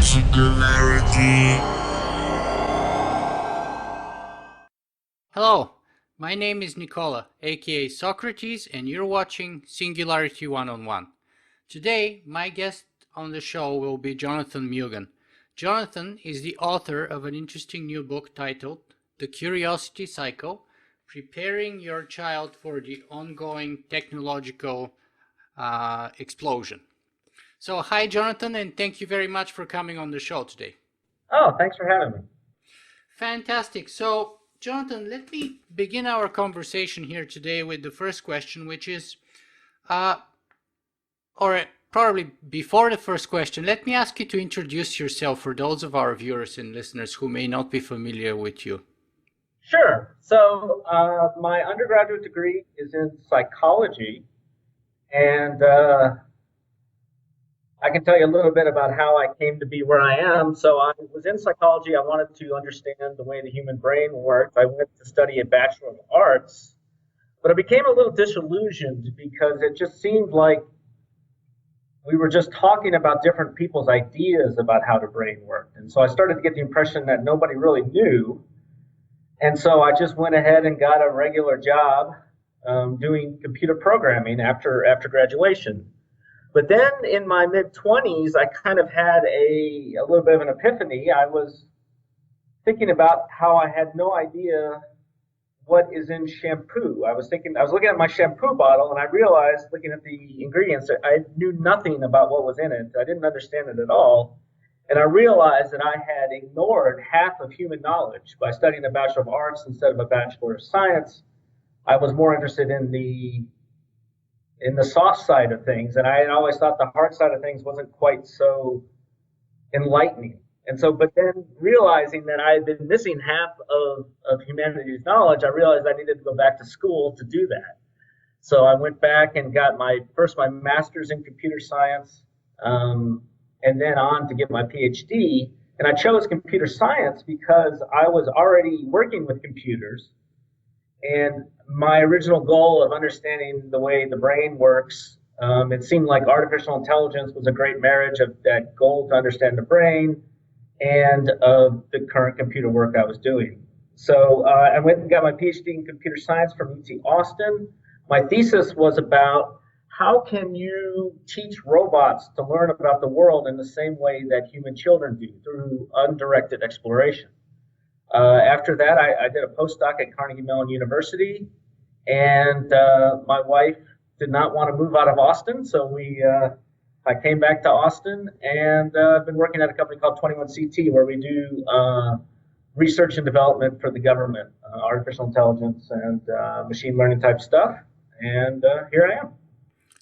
Singularity. Hello, my name is Nicola, aka Socrates, and you're watching Singularity One-on-One. Today, my guest on the show will be Jonathan Mugan. Jonathan is the author of an interesting new book titled The Curiosity Cycle: Preparing Your Child for the Ongoing Technological Explosion. So, hi Jonathan, and thank you very much for coming on the show today. Oh, thanks for having me. Fantastic. So, Jonathan, let me begin our conversation here today with the first question, which is, or probably before the first question, let me ask you to introduce yourself for those of our viewers and listeners who may not be familiar with you. Sure. So my undergraduate degree is in psychology, and I can tell you a little bit about how I came to be where I am. So I was in psychology. I wanted to understand the way the human brain works. I went to study a Bachelor of Arts, but I became a little disillusioned because it just seemed like we were just talking about different people's ideas about how the brain worked. And so I started to get the impression that nobody really knew. And so I just went ahead and got a regular job doing computer programming after graduation. But then in my mid-20s, I kind of had a little bit of an epiphany. I was thinking about how I had no idea what is in shampoo. I was looking at my shampoo bottle, and I realized, looking at the ingredients, that I knew nothing about what was in it. I didn't understand it at all. And I realized that I had ignored half of human knowledge by studying a Bachelor of Arts instead of a Bachelor of Science. I was more interested in the soft side of things, and I had always thought the hard side of things wasn't quite so enlightening. And so, but then realizing that I had been missing half of humanity's knowledge, I realized I needed to go back to school to do that. So I went back and got my master's in computer science, and then on to get my PhD. And I chose computer science because I was already working with computers. And my original goal of understanding the way the brain works, it seemed like artificial intelligence was a great marriage of that goal to understand the brain and of the current computer work I was doing. So I went and got my PhD in computer science from UT Austin. My thesis was about how can you teach robots to learn about the world in the same way that human children do, through undirected exploration. After that, I did a postdoc at Carnegie Mellon University, and my wife did not want to move out of Austin, so I came back to Austin, and I've been working at a company called 21CT, where we do research and development for the government, artificial intelligence and machine learning type stuff, and here I am.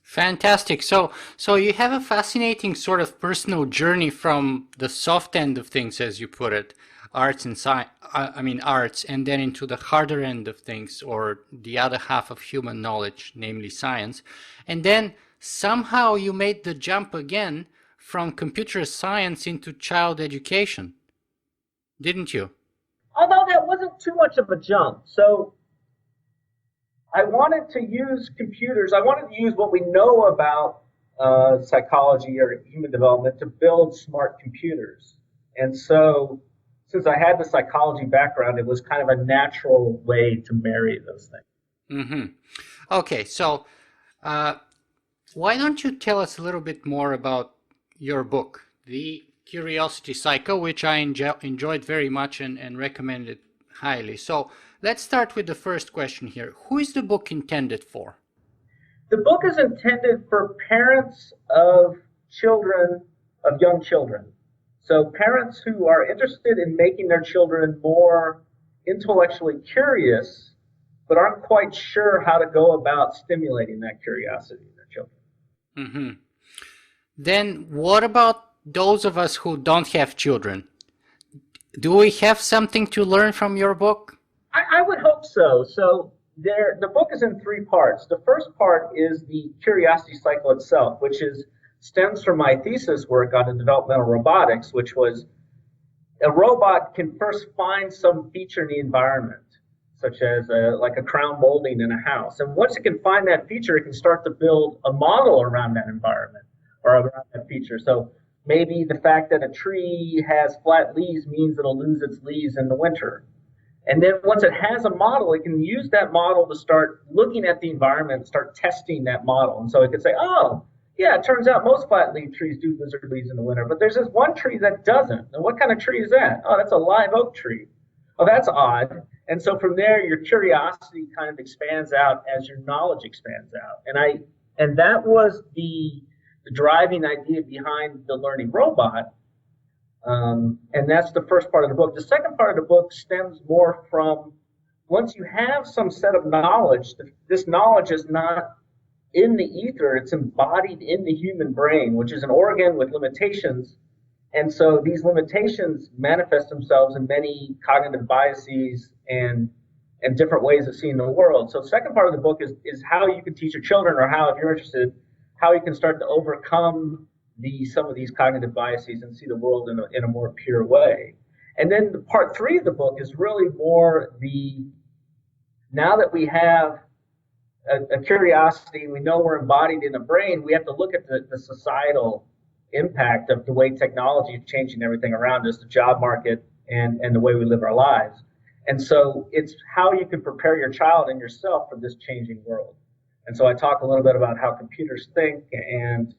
Fantastic. So you have a fascinating sort of personal journey from the soft end of things, as you put it, arts, and then into the harder end of things, or the other half of human knowledge, namely science. And then somehow you made the jump again from computer science into child education, didn't you? Although that wasn't too much of a jump. So I wanted to use computers. I wanted to use what we know about psychology or human development to build smart computers. And so since I had the psychology background, it was kind of a natural way to marry those things. Mm-hmm. Okay, so why don't you tell us a little bit more about your book, The Curiosity Cycle, which I enjoyed very much and recommended highly. So let's start with the first question here. Who is the book intended for? The book is intended for parents of young children. So parents who are interested in making their children more intellectually curious, but aren't quite sure how to go about stimulating that curiosity in their children. Mm-hmm. Then what about those of us who don't have children? Do we have something to learn from your book? I would hope so. So the book is in three parts. The first part is the curiosity cycle itself, which stems from my thesis work on the developmental robotics, which was a robot can first find some feature in the environment, such as like a crown molding in a house. And once it can find that feature, it can start to build a model around that environment or around that feature. So maybe the fact that a tree has flat leaves means it'll lose its leaves in the winter. And then once it has a model, it can use that model to start looking at the environment, start testing that model. And so it could say, oh, yeah, it turns out most flat leaf trees do lose their leaves in the winter, but there's this one tree that doesn't. And what kind of tree is that? Oh, that's a live oak tree. Oh, that's odd. And so from there, your curiosity kind of expands out as your knowledge expands out. And that was the driving idea behind the learning robot. And that's the first part of the book. The second part of the book stems more from once you have some set of knowledge, this knowledge is not in the ether, it's embodied in the human brain, which is an organ with limitations. And so these limitations manifest themselves in many cognitive biases and different ways of seeing the world. So the second part of the book is how you can teach your children, or how, if you're interested, how you can start to overcome some of these cognitive biases and see the world in a more pure way. And then the part 3 of the book is really more now that we have a curiosity, we know we're embodied in the brain, we have to look at the societal impact of the way technology is changing everything around us, the job market, and the way we live our lives. And so it's how you can prepare your child and yourself for this changing world. And so I talk a little bit about how computers think, and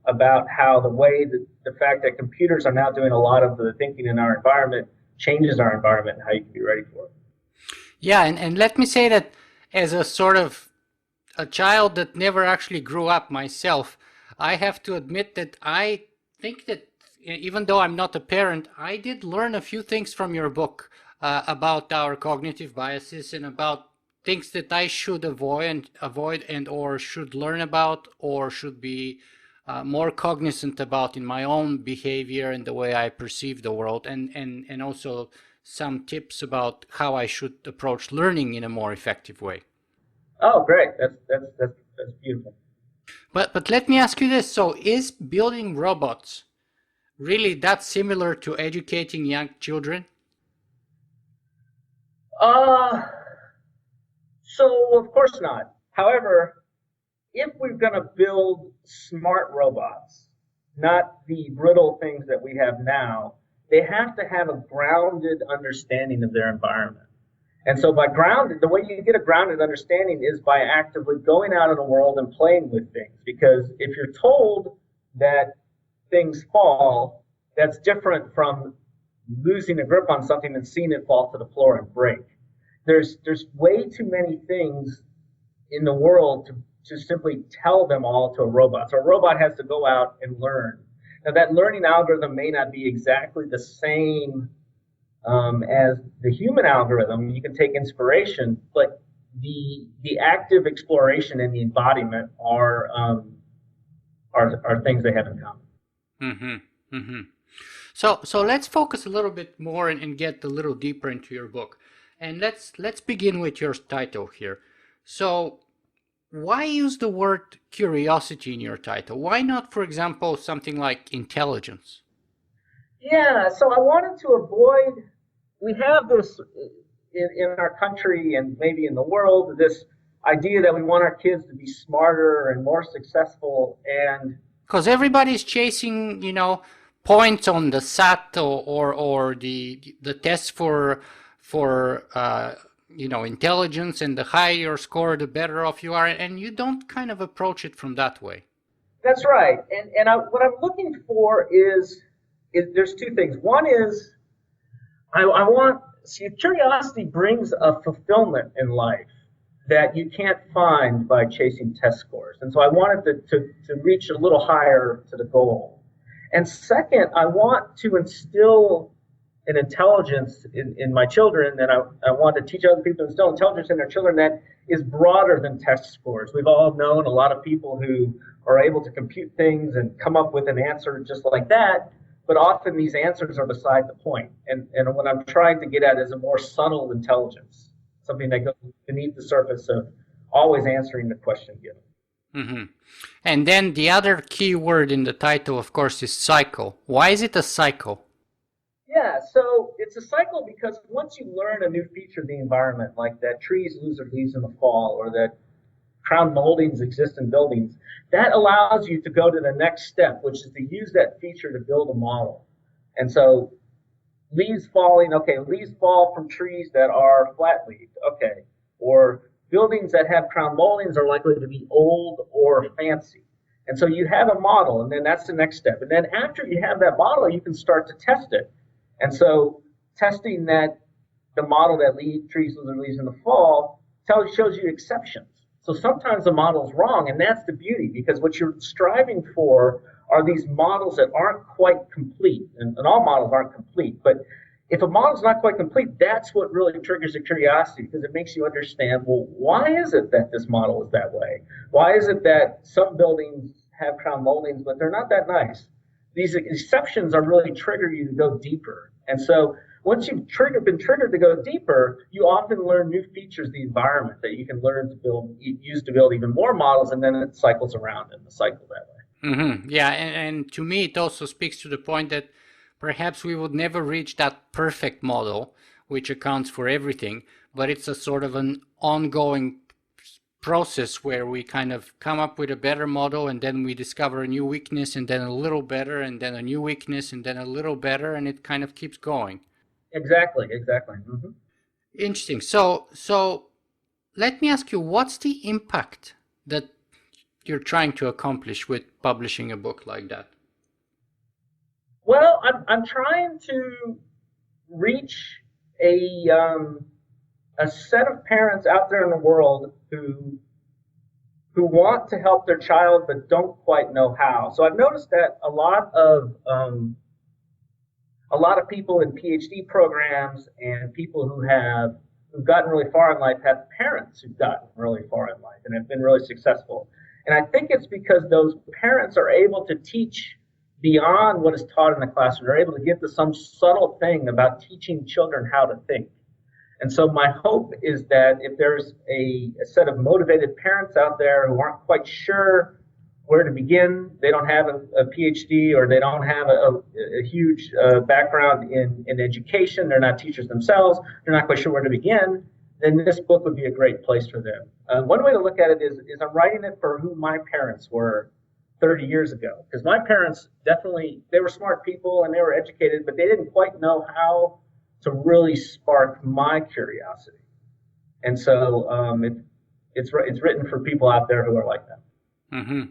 about how the fact that computers are now doing a lot of the thinking in our environment changes our environment, and how you can be ready for it. Yeah, and let me say that as a sort of a child that never actually grew up myself, I have to admit that I think that even though I'm not a parent, I did learn a few things from your book about our cognitive biases and about things that I should avoid and or should learn about, or should be more cognizant about in my own behavior and the way I perceive the world, and also some tips about how I should approach learning in a more effective way. Oh, great! That's beautiful. But let me ask you this: so, is building robots really that similar to educating young children? So of course not. However, if we're going to build smart robots, not the brittle things that we have now, they have to have a grounded understanding of their environment. And so the way you get a grounded understanding is by actively going out in the world and playing with things. Because if you're told that things fall, that's different from losing a grip on something and seeing it fall to the floor and break. There's way too many things in the world to simply tell them all to a robot. So a robot has to go out and learn. Now that learning algorithm may not be exactly the same as the human algorithm. You can take inspiration, but the active exploration and the embodiment are things they have in common. Mm-hmm. Mm-hmm. So let's focus a little bit more and get a little deeper into your book. And let's begin with your title here. So why use the word curiosity in your title? Why not, for example, something like intelligence? Yeah, so I wanted to avoid, we have this in our country and maybe in the world, this idea that we want our kids to be smarter and more successful. And because everybody's chasing, points on the SAT or the test for intelligence, and the higher your score, the better off you are, and you don't kind of approach it from that way. That's right. And what I'm looking for is there's two things. One is curiosity brings a fulfillment in life that you can't find by chasing test scores. And so I wanted to reach a little higher to the goal. And second, I want to instill an intelligence in my children, and I want to teach other people to instill intelligence in their children that is broader than test scores. We've all known a lot of people who are able to compute things and come up with an answer just like that, but often these answers are beside the point. And what I'm trying to get at is a more subtle intelligence, something that goes beneath the surface of always answering the question given. Mm-hmm. And then the other key word in the title, of course, is cycle. Why is it a cycle? Yeah, so it's a cycle because once you learn a new feature of the environment, like that trees lose their leaves in the fall, or that crown moldings exist in buildings, that allows you to go to the next step, which is to use that feature to build a model. And so leaves falling, okay, leaves fall from trees that are flat-leaved, okay, or buildings that have crown moldings are likely to be old or fancy. And so you have a model, and then that's the next step. And then after you have that model, you can start to test it. And so testing that the model that trees lose their leaves in the fall shows you exceptions. So sometimes the model's wrong, and that's the beauty, because what you're striving for are these models that aren't quite complete. And all models aren't complete, but if a model's not quite complete, that's what really triggers the curiosity, because it makes you understand, well, why is it that this model is that way? Why is it that some buildings have crown moldings, but they're not that nice? These exceptions are really trigger you to go deeper. And so once you've been triggered to go deeper, you often learn new features of the environment that you can learn to use to build even more models, and then it cycles around in the cycle that way. Mm-hmm. Yeah, and to me, it also speaks to the point that perhaps we would never reach that perfect model, which accounts for everything, but it's a sort of an ongoing process where we kind of come up with a better model, and then we discover a new weakness, and then a little better, and then a new weakness, and then a little better, and it kind of keeps going. Exactly. Mm-hmm. Interesting. So let me ask you, what's the impact that you're trying to accomplish with publishing a book like that? Well, I'm trying to reach a set of parents out there in the world who want to help their child but don't quite know how. So I've noticed that a lot of people in PhD programs and people who've gotten really far in life have parents who've gotten really far in life and have been really successful. And I think it's because those parents are able to teach beyond what is taught in the classroom. They're able to get to some subtle thing about teaching children how to think. And so my hope is that if there's a set of motivated parents out there who aren't quite sure where to begin, they don't have a PhD, or they don't have a huge background in education, they're not teachers themselves, they're not quite sure where to begin, then this book would be a great place for them. One way to look at it is I'm writing it for who my parents were 30 years ago. Because my parents they were smart people and they were educated, but they didn't quite know how to really spark my curiosity. And so it's written for people out there who are like that. Mm-hmm.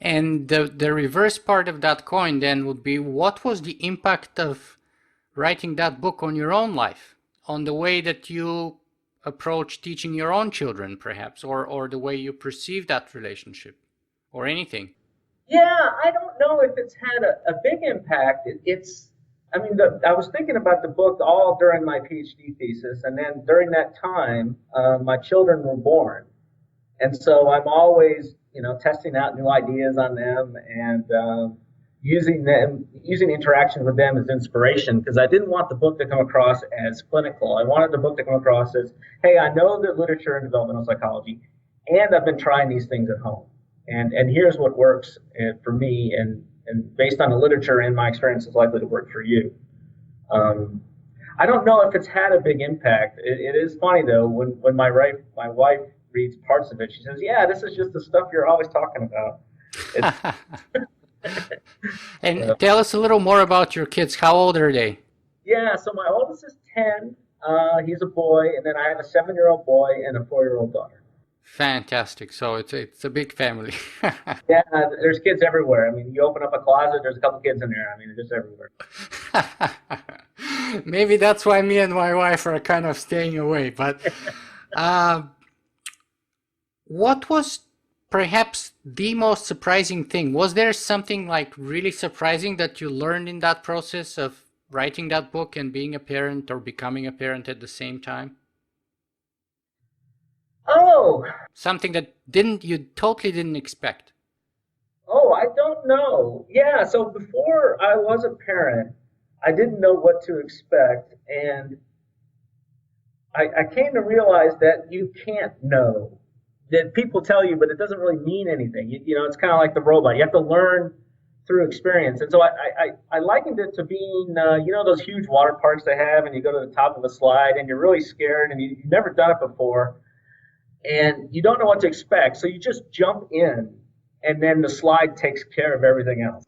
And the reverse part of that coin then would be, what was the impact of writing that book on your own life, on the way that you approach teaching your own children, perhaps, or the way you perceive that relationship, or anything? Yeah, I don't know if it's had a big impact. I was thinking about the book all during my PhD thesis, and then during that time, my children were born. And so I'm always, testing out new ideas on them and using interaction with them as inspiration, because I didn't want the book to come across as clinical. I wanted the book to come across as, hey, I know the literature in developmental psychology, and I've been trying these things at home. And here's what works for me, and based on the literature and my experience, is likely to work for you. I don't know if it's had a big impact. It is funny, though, when my wife reads parts of it, she says, yeah, this is just the stuff you're always talking about. And tell us a little more about your kids. How old are they? Yeah, so my oldest is 10. He's a boy, and then I have a 7-year-old boy and a 4-year-old daughter. Fantastic. So it's a big family. Yeah, there's kids everywhere. I mean, you open up a closet, there's a couple kids in there. I mean, they're just everywhere. Maybe that's why me and my wife are kind of staying away. But what was perhaps the most surprising thing? Was there something like really surprising that you learned in that process of writing that book and being a parent, or becoming a parent at the same time? Oh. Something that you totally didn't expect. Oh, I don't know. Yeah, so before I was a parent, I didn't know what to expect, and I came to realize that you can't know. That people tell you, but it doesn't really mean anything. It's kind of like the robot. You have to learn through experience. And so I likened it to being, those huge water parks they have, and you go to the top of a slide, and you're really scared, and you've never done it before. and you don't know what to expect, so you just jump in, and then the slide takes care of everything else.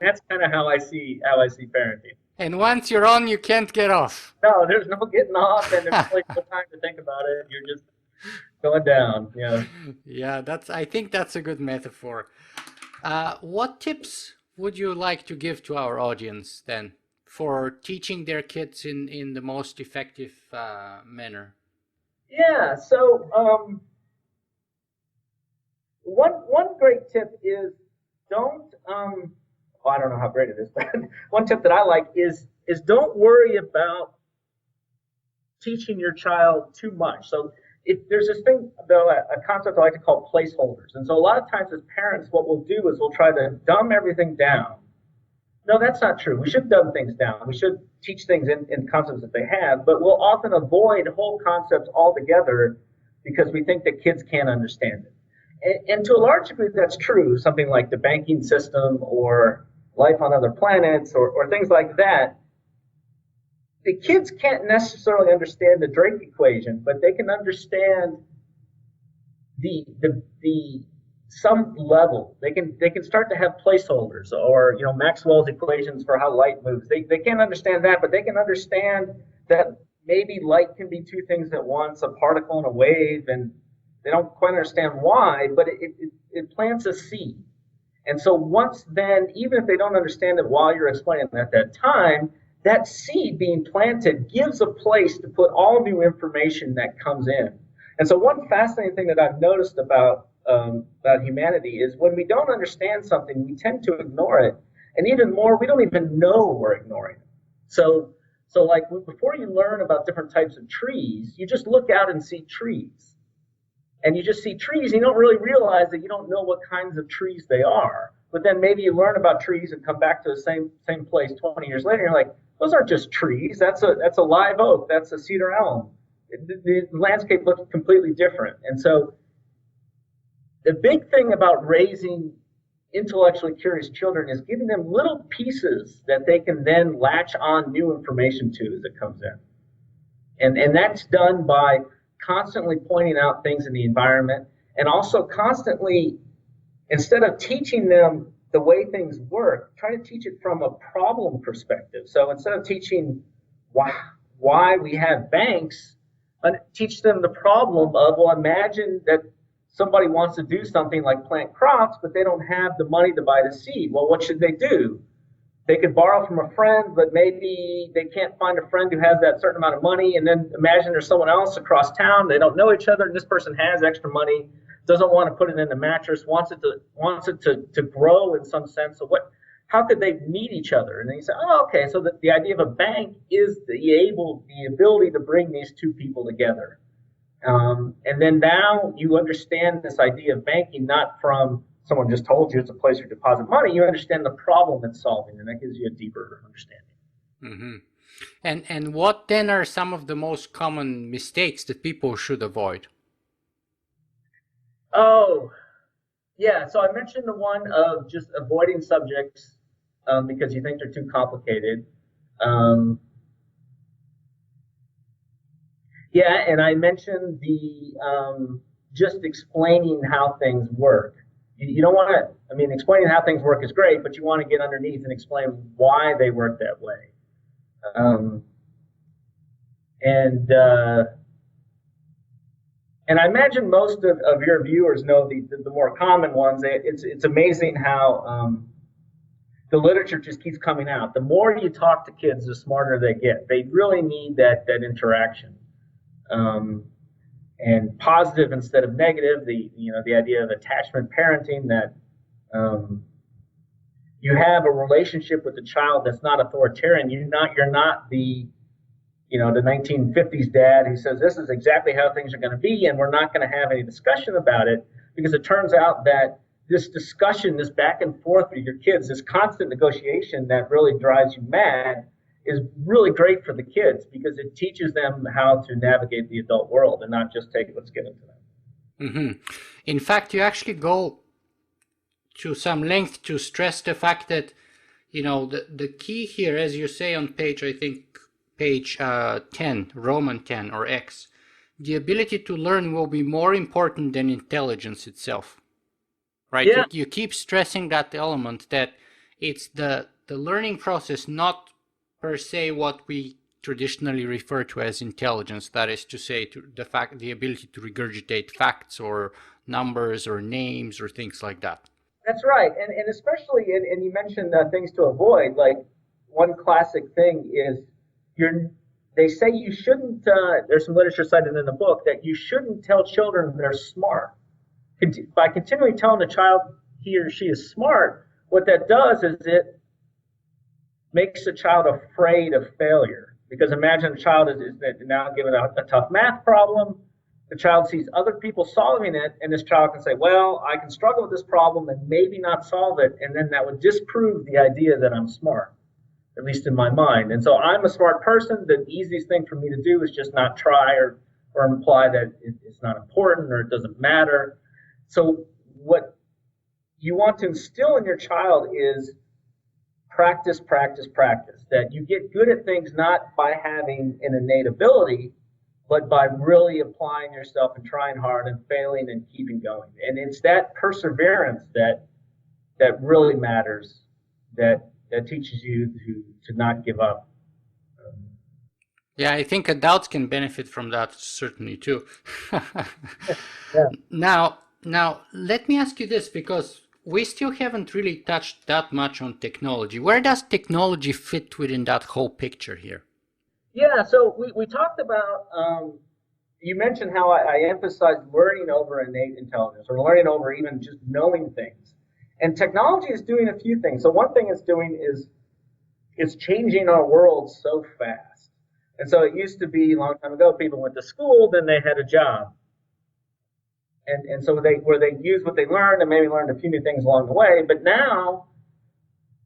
That's kind of how I see parenting. And once you're on, you can't get off. No, there's no getting off, and there's really no time to think about it. You're just going down. Yeah. Yeah, I think that's a good metaphor. What tips would you like to give to our audience then for teaching their kids in the most effective manner? Yeah. So one great tip is don't. Well, I don't know how great it is, but one tip that I like is don't worry about teaching your child too much. So there's this thing, though, a concept I like to call placeholders. And so a lot of times as parents, what we'll do is we'll try to dumb everything down. No, that's not true. We should dumb things down. We should teach things in concepts that they have, but we'll often avoid whole concepts altogether because we think that kids can't understand it. And to a large degree, that's true. Something like the banking system or life on other planets or things like that. The kids can't necessarily understand the Drake equation, but they can understand the some level. They can start to have placeholders or Maxwell's equations for how light moves. They can't understand that, but they can understand that maybe light can be two things at once, a particle and a wave, and they don't quite understand why, but it plants a seed. And so once then, even if they don't understand it while you're explaining it at that time, that seed being planted gives a place to put all new information that comes in. And so one fascinating thing that I've noticed about humanity is when we don't understand something, we tend to ignore it. And even more, we don't even know we're ignoring it. So like before you learn about different types of trees, you just look out and see trees. And you just see trees, and you don't really realize that you don't know what kinds of trees they are. But then maybe you learn about trees and come back to the same place 20 years later, and you're like, those aren't just trees. That's a live oak. That's a cedar elm. The landscape looks completely different. And so the big thing about raising intellectually curious children is giving them little pieces that they can then latch on new information to as it comes in. And that's done by constantly pointing out things in the environment and also constantly, instead of teaching them the way things work, try to teach it from a problem perspective. So instead of teaching why we have banks, teach them the problem of, well, imagine that somebody wants to do something like plant crops, but they don't have the money to buy the seed. Well, what should they do? They could borrow from a friend, but maybe they can't find a friend who has that certain amount of money. And then imagine there's someone else across town. They don't know each other, and this person has extra money, doesn't want to put it in the mattress, wants it to grow in some sense. So how could they meet each other? And then you say, oh, okay. So the idea of a bank is the ability to bring these two people together. And then now you understand this idea of banking not from someone just told you it's a place you deposit money. You understand the problem it's solving, and that gives you a deeper understanding. Mm-hmm. And what then are some of the most common mistakes that people should avoid? Oh, yeah. So I mentioned the one of just avoiding subjects because you think they're too complicated. Yeah, and I mentioned the just explaining how things work. You don't want to, explaining how things work is great, but you want to get underneath and explain why they work that way. And I imagine most of your viewers know the more common ones. It's amazing how the literature just keeps coming out. The more you talk to kids, the smarter they get. They really need that interaction. And positive instead of negative, the idea of attachment parenting, that you have a relationship with the child that's not authoritarian. You're not the 1950s dad who says this is exactly how things are going to be, and we're not going to have any discussion about it, because it turns out that this discussion, this back and forth with your kids, this constant negotiation that really drives you mad, is really great for the kids because it teaches them how to navigate the adult world and not just take what's given to them. Mm-hmm. In fact, you actually go to some length to stress the fact that, the key here, as you say on page 10, Roman 10 or X, the ability to learn will be more important than intelligence itself, right? Yeah, You keep stressing that element, that it's the learning process, not per se what we traditionally refer to as intelligence. That is to say, to the ability to regurgitate facts or numbers or names or things like that. that's right. And especially, and you mentioned things to avoid. Like one classic thing is you're. They say you shouldn't. There's some literature cited in the book that you shouldn't tell children they're smart. By continually telling the child he or she is smart, what that does is it makes the child afraid of failure. Because imagine a child is now given a tough math problem. The child sees other people solving it, and this child can say, well, I can struggle with this problem and maybe not solve it, and then that would disprove the idea that I'm smart, at least in my mind. And so I'm a smart person. The easiest thing for me to do is just not try or imply that it's not important or it doesn't matter. So what you want to instill in your child is practice, practice, practice. That you get good at things not by having an innate ability, but by really applying yourself and trying hard and failing and keeping going. And it's that perseverance that really matters, that teaches you to not give up. Yeah, I think adults can benefit from that certainly too. Yeah. Now, let me ask you this, because we still haven't really touched that much on technology. Where does technology fit within that whole picture here? Yeah, so we talked about, you mentioned how I emphasized learning over innate intelligence, or learning over even just knowing things. And technology is doing a few things. So one thing it's doing is it's changing our world so fast. And so it used to be a long time ago, people went to school, then they had a job. And so they used what they learned and maybe learned a few new things along the way. But now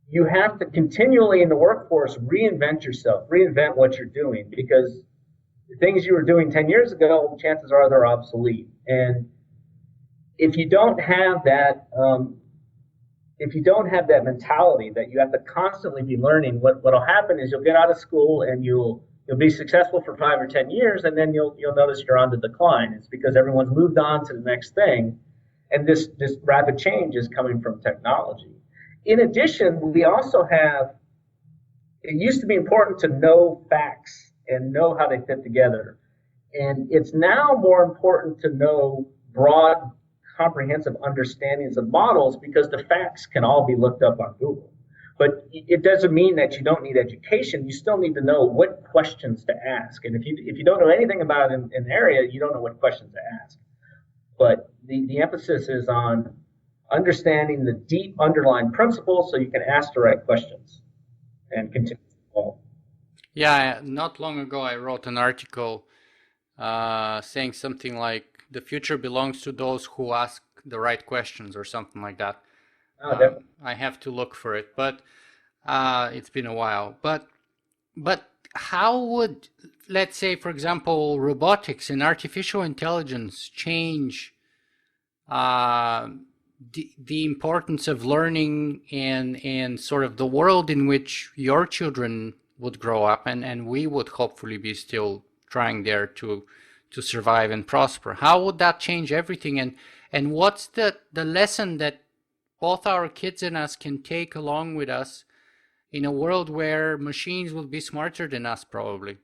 you have to continually in the workforce reinvent yourself, reinvent what you're doing, because the things you were doing 10 years ago, chances are they're obsolete. And if you don't have that, mentality that you have to constantly be learning, what'll happen is you'll get out of school and you'll be successful for 5 or 10 years, and then you'll notice you're on the decline. It's because everyone's moved on to the next thing, and this rapid change is coming from technology. In addition, we also have, it used to be important to know facts and know how they fit together. And it's now more important to know broad, comprehensive understandings of models, because the facts can all be looked up on Google. But it doesn't mean that you don't need education. You still need to know what questions to ask. And if you don't know anything about an area, you don't know what questions to ask. But the emphasis is on understanding the deep underlying principles so you can ask the right questions and continue to evolve. Yeah, not long ago I wrote an article saying something like, the future belongs to those who ask the right questions or something like that. Oh, I have to look for it, but it's been a while. But how would, let's say, for example, robotics and artificial intelligence change the importance of learning and sort of the world in which your children would grow up, and we would hopefully be still trying there to survive and prosper? How would that change everything? And what's the lesson that both our kids and us can take along with us in a world where machines will be smarter than us, probably?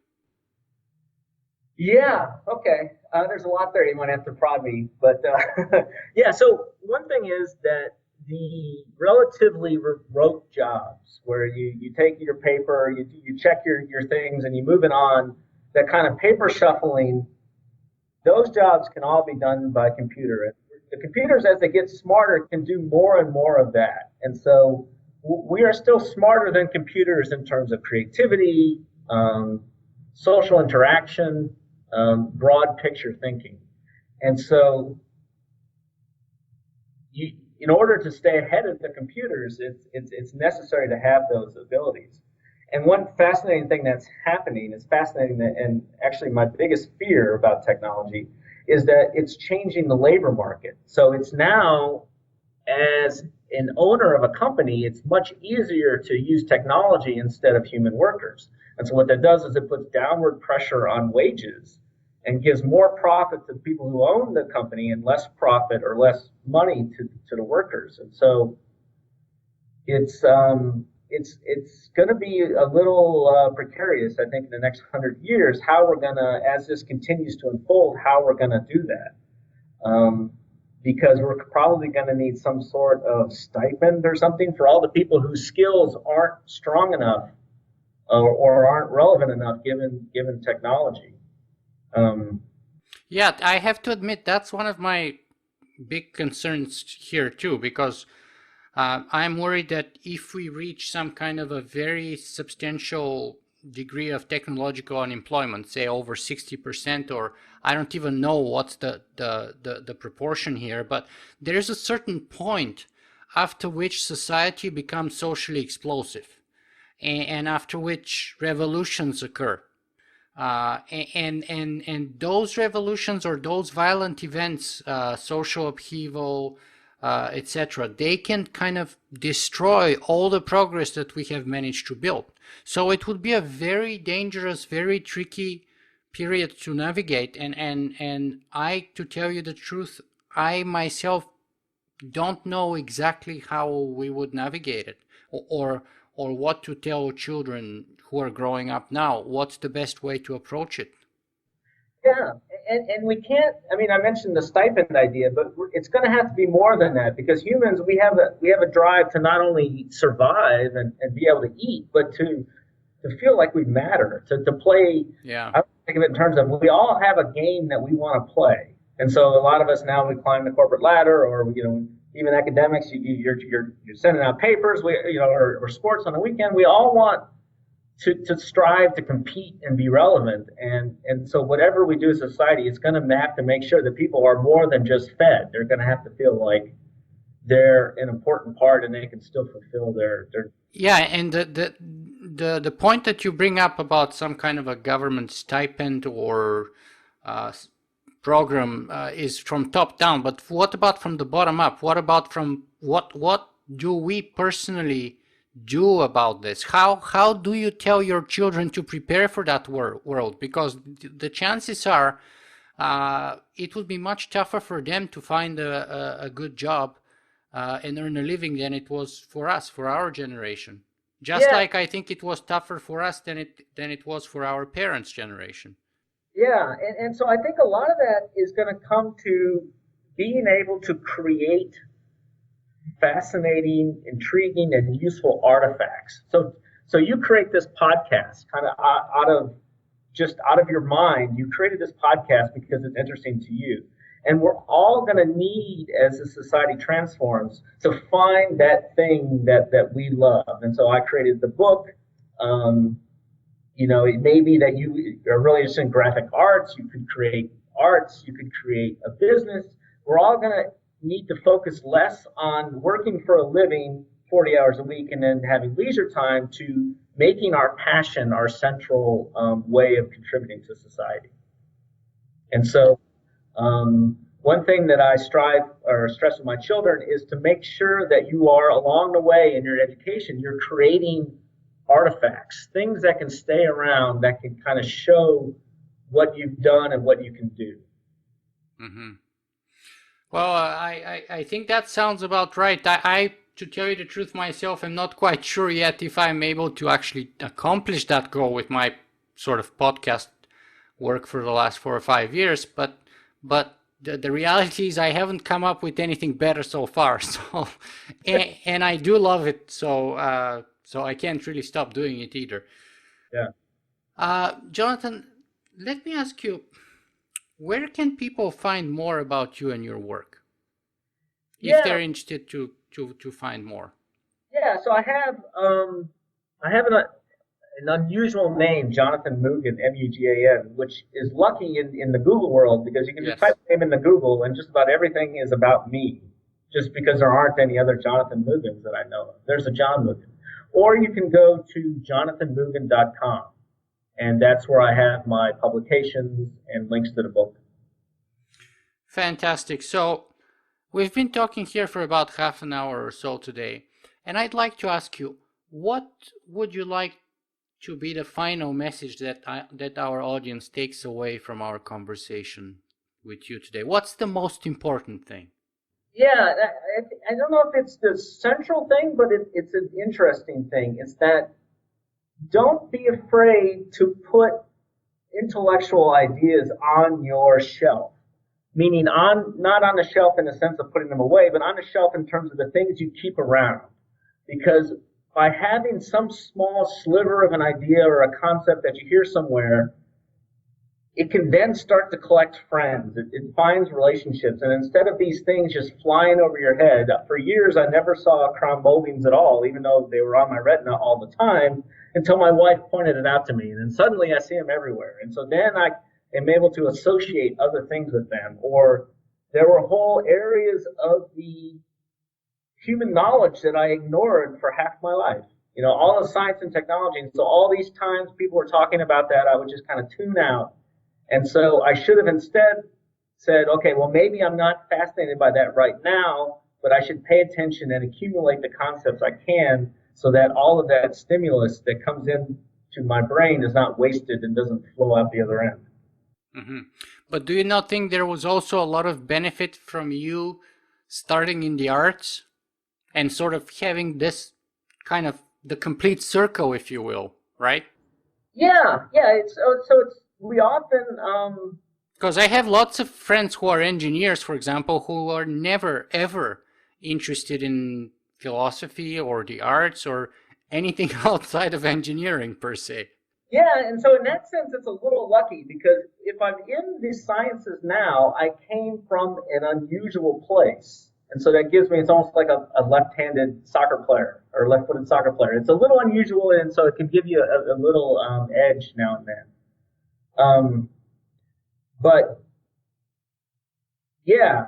yeah, okay. There's a lot there. You might have to prod me. But yeah, so one thing is that the relatively rote jobs where you take your paper, you check your things, and you move it on, that kind of paper shuffling, those jobs can all be done by computer. The computers, as they get smarter, can do more and more of that. And so we are still smarter than computers in terms of creativity, social interaction, broad picture thinking. And so in order to stay ahead of the computers, it's necessary to have those abilities. And one fascinating thing that's happening is and actually my biggest fear about technology is that it's changing the labor market. So it's now, as an owner of a company, it's much easier to use technology instead of human workers. And so what that does is it puts downward pressure on wages. and gives more profit to the people who own the company and less profit or less money to the workers. And so it's going to be a little precarious, I think, in the next 100 years, how we're going to, as this continues to unfold, how we're going to do that. Because we're probably going to need some sort of stipend or something for all the people whose skills aren't strong enough or aren't relevant enough given technology. Yeah, I have to admit that's one of my big concerns here too, because I'm worried that if we reach some kind of a very substantial degree of technological unemployment, say over 60%, or I don't even know what's the proportion here, but there's a certain point after which society becomes socially explosive, and after which revolutions occur. And those revolutions or those violent events, social upheaval, etc., they can kind of destroy all the progress that we have managed to build. So it would be a very dangerous, very tricky period to navigate. And I, to tell you the truth, I myself don't know exactly how we would navigate it, or what to tell children who are growing up now. What's the best way to approach it? Yeah, and we can't. I mean, I mentioned the stipend idea, but it's going to have to be more than that because humans, we have a drive to not only survive and be able to eat, but to feel like we matter, to play. Yeah. I think of it in terms of we all have a game that we want to play, and so a lot of us now we climb the corporate ladder, or even academics, you're sending out papers, or sports on the weekend. We all want to strive to compete and be relevant. And so whatever we do as a society, it's going to have to make sure that people are more than just fed. They're going to have to feel like they're an important part and they can still fulfill their. Yeah, and the point that you bring up about some kind of a government stipend or program is from top down, but what about from the bottom up? What about from what do we personally do about this? How do you tell your children to prepare for that world? Because the chances are it would be much tougher for them to find a good job and earn a living than it was for us, for our generation. Just like I think it was tougher for us than it was for our parents' generation. Yeah, and so I think a lot of that is going to come to being able to create fascinating, intriguing, and useful artifacts. So you create this podcast kind of out of your mind. You created this podcast because it's interesting to you. And we're all going to need, as the society transforms, to find that thing that we love. And so I created the book. It may be that you are really interested in graphic arts. You could create arts. You could create a business. We're all going to need to focus less on working for a living 40 hours a week and then having leisure time to making our passion our central way of contributing to society. And so one thing that I strive or stress with my children is to make sure that you are, along the way in your education, you're creating artifacts, things that can stay around, that can kind of show what you've done and what you can do. Mm-hmm. Well, I think that sounds about right. I, to tell you the truth myself, I'm not quite sure yet if I'm able to actually accomplish that goal with my sort of podcast work for the last 4 or 5 years. But the reality is I haven't come up with anything better so far. So, and I do love it. So I can't really stop doing it either. Yeah. Jonathan, let me ask you, where can people find more about you and your work if they're interested to find more? Yeah, so I have an unusual name, Jonathan Mugan, Mugan, which is lucky in the Google world because you can just type my name into Google and just about everything is about me, just because there aren't any other Jonathan Mugans that I know of. There's a John Mugan. Or you can go to jonathanmugan.com. And that's where I have my publications and links to the book. Fantastic. So we've been talking here for about half an hour or so today. And I'd like to ask you, what would you like to be the final message that our audience takes away from our conversation with you today? What's the most important thing? Yeah, I don't know if it's the central thing, but it's an interesting thing. It's that don't be afraid to put intellectual ideas on your shelf. Meaning on not on the shelf in the sense of putting them away, but on the shelf in terms of the things you keep around. Because by having some small sliver of an idea or a concept that you hear somewhere, it can then start to collect friends. It finds relationships. And instead of these things just flying over your head, for years I never saw crown moldings at all, even though they were on my retina all the time, until my wife pointed it out to me. And then suddenly I see them everywhere. And so then I am able to associate other things with them. Or there were whole areas of the human knowledge that I ignored for half my life. You know, all the science and technology. And so all these times people were talking about that, I would just kind of tune out. And so I should have instead said, okay, well, maybe I'm not fascinated by that right now, but I should pay attention and accumulate the concepts I can so that all of that stimulus that comes in to my brain is not wasted and doesn't flow out the other end. Mm-hmm. But do you not think there was also a lot of benefit from you starting in the arts and sort of having this kind of the complete circle, if you will, right? Yeah. We often, because I have lots of friends who are engineers, for example, who are never ever interested in philosophy or the arts or anything outside of engineering per se. Yeah, and so in that sense, it's a little lucky because if I'm in the sciences now, I came from an unusual place. And so that gives me, it's almost like a left-handed soccer player or left-footed soccer player. It's a little unusual, and so it can give you a little edge now and then. But yeah,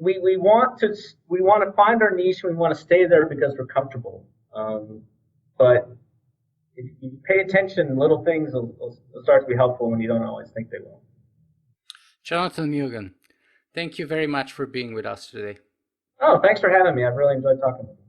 we want to find our niche. We want to stay there because we're comfortable. But if you pay attention, little things will start to be helpful when you don't always think they will. Jonathan Mugan, thank you very much for being with us today. Oh, thanks for having me. I've really enjoyed talking with you.